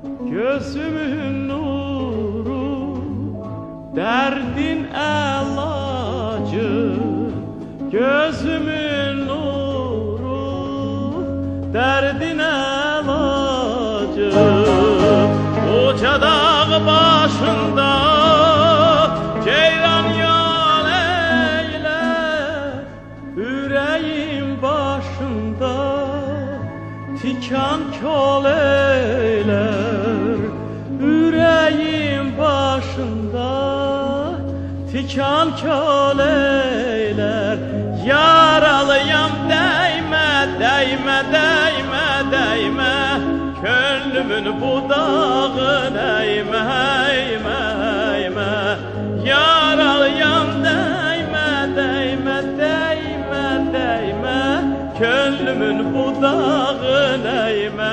Gözümün nuru, derdin elacı. Gözümün nuru, derdin elacı. Uca dağ başında ceyran yal eyler, yüreğim başında tikan kol eyler. Yüreğim başında tikan kol eyler. Yaralıyam değme, değme, değme, değme, gönlümün budağın eğme, eğme, eğme. Yaralıyam değme, değme, değme, değme, gönlümün budağın eğme,